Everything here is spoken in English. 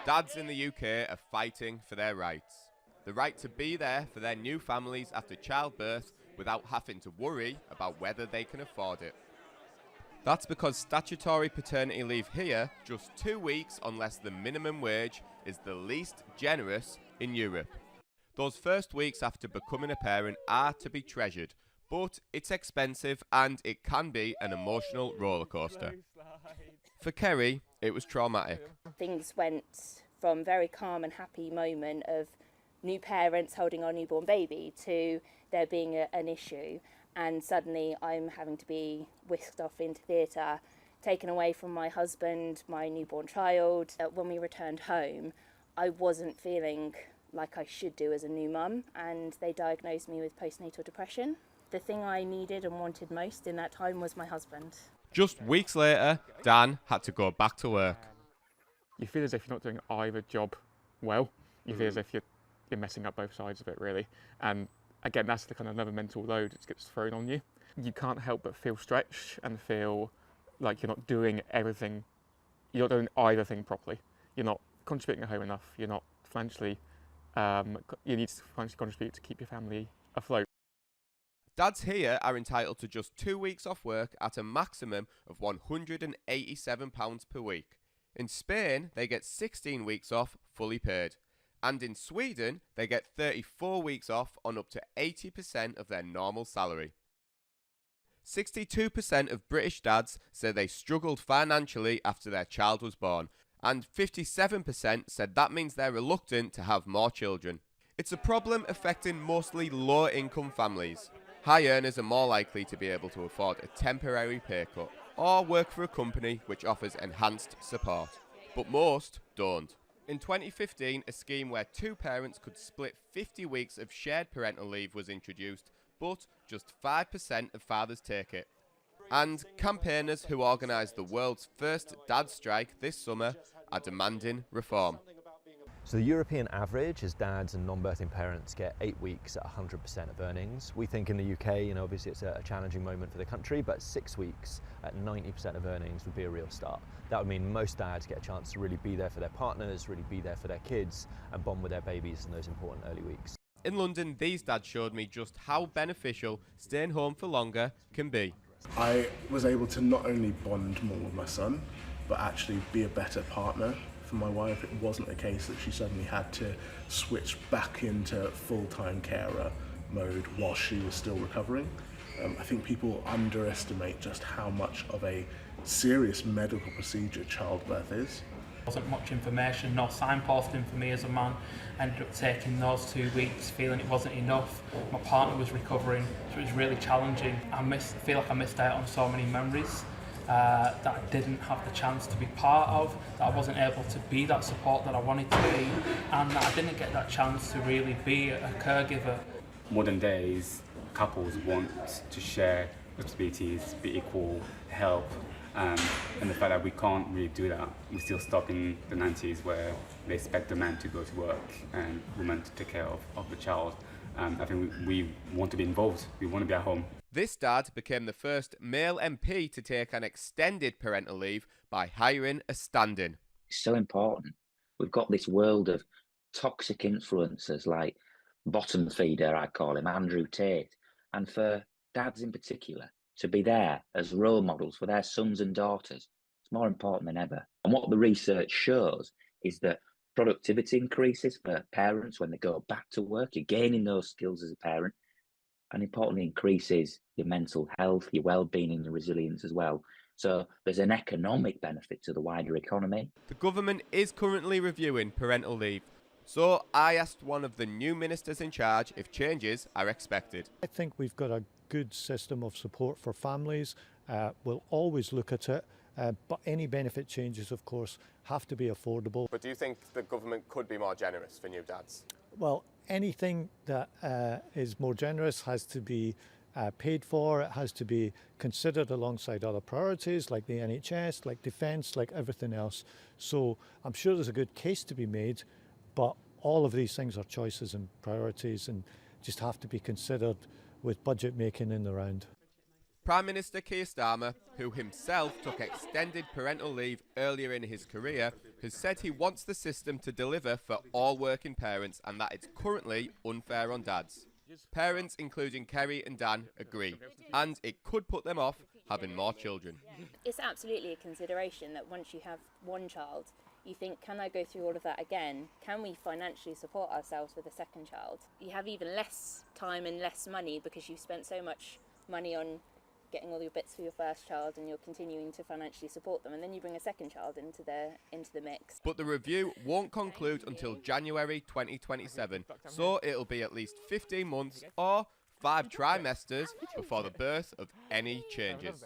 Dads in the UK are fighting for their rights. The right to be there for their new families after childbirth without having to worry about whether they can afford it. That's because statutory paternity leave here, just 2 weeks on less than minimum wage, is the least generous in Europe. Those first weeks after becoming a parent are to be treasured, but it's expensive and it can be an emotional rollercoaster. For Kerry, it was traumatic. Things went from very calm and happy moment of new parents holding our newborn baby to there being an issue, and suddenly I'm having to be whisked off into theatre, taken away from my husband, my newborn child. When we returned home, I wasn't feeling like I should do as a new mum, and they diagnosed me with postnatal depression. The thing I needed and wanted most in that time was my husband. Just weeks later, Dan had to go back to work. You feel as if you're not doing either job well. You feel as if you're messing up both sides of it, really. And again, that's the kind of another mental load that gets thrown on you. You can't help but feel stretched and feel like you're not doing everything. You're not doing either thing properly. You're not contributing at home enough. You're not financially. You need to financially contribute to keep your family afloat. Dads here are entitled to just 2 weeks off work at a maximum of £187 per week. In Spain, they get 16 weeks off fully paid. And in Sweden, they get 34 weeks off on up to 80% of their normal salary. 62% of British dads say they struggled financially after their child was born, and 57% said that means they're reluctant to have more children. It's a problem affecting mostly low-income families. High earners are more likely to be able to afford a temporary pay cut or work for a company which offers enhanced support, but most don't. In 2015, a scheme where two parents could split 50 weeks of shared parental leave was introduced, but just 5% of fathers take it. And campaigners who organised the world's first dad strike this summer are demanding reform. So the European average is dads and non-birthing parents get 8 weeks at 100% of earnings. We think in the UK, obviously it's a challenging moment for the country, but 6 weeks at 90% of earnings would be a real start. That would mean most dads get a chance to really be there for their partners, really be there for their kids, and bond with their babies in those important early weeks. In London, these dads showed me just how beneficial staying home for longer can be. I was able to not only bond more with my son, but actually be a better partner for my wife. It wasn't a case that she suddenly had to switch back into full-time carer mode while she was still recovering. I think people underestimate just how much of a serious medical procedure childbirth is. There wasn't much information nor signposting for me as a man. I ended up taking those 2 weeks feeling it wasn't enough. My partner was recovering, so it was really challenging. I feel like I missed out on so many memories that I didn't have the chance to be part of, that I wasn't able to be that support that I wanted to be, and that I didn't get that chance to really be a caregiver. Modern days, couples want to share responsibilities, be equal, help, and the fact that we can't really do that. We're still stuck in the 90s where they expect the man to go to work and women to take care of the child. I think we want to be involved, we want to be at home. This dad became the first male MP to take an extended parental leave by hiring a stand-in. It's so important. We've got this world of toxic influencers like bottom feeder, I call him, Andrew Tate, and for dads in particular to be there as role models for their sons and daughters, it's more important than ever. And what the research shows is that productivity increases for parents when they go back to work. You're gaining those skills as a parent, and importantly increases your mental health, your well-being and your resilience as well. So there's an economic benefit to the wider economy. The government is currently reviewing parental leave, so I asked one of the new ministers in charge if changes are expected. I think we've got a good system of support for families. We'll always look at it, but any benefit changes, of course, have to be affordable. But do you think the government could be more generous for new dads? Well, anything that is more generous has to be paid for. It has to be considered alongside other priorities like the NHS, like defence, like everything else. So I'm sure there's a good case to be made, but all of these things are choices and priorities and just have to be considered with budget making in the round. Prime Minister Keir Starmer, who himself took extended parental leave earlier in his career, has said he wants the system to deliver for all working parents and that it's currently unfair on dads. Parents, including Kerry and Dan, agree, and it could put them off having more children. It's absolutely a consideration that once you have one child, you think, can I go through all of that again? Can we financially support ourselves with a second child? You have even less time and less money because you've spent so much money on getting all your bits for your first child and you're continuing to financially support them, and then you bring a second child into the mix. But the review won't conclude until January 2027, so it'll be at least 15 months or 5 trimesters before the birth of any changes.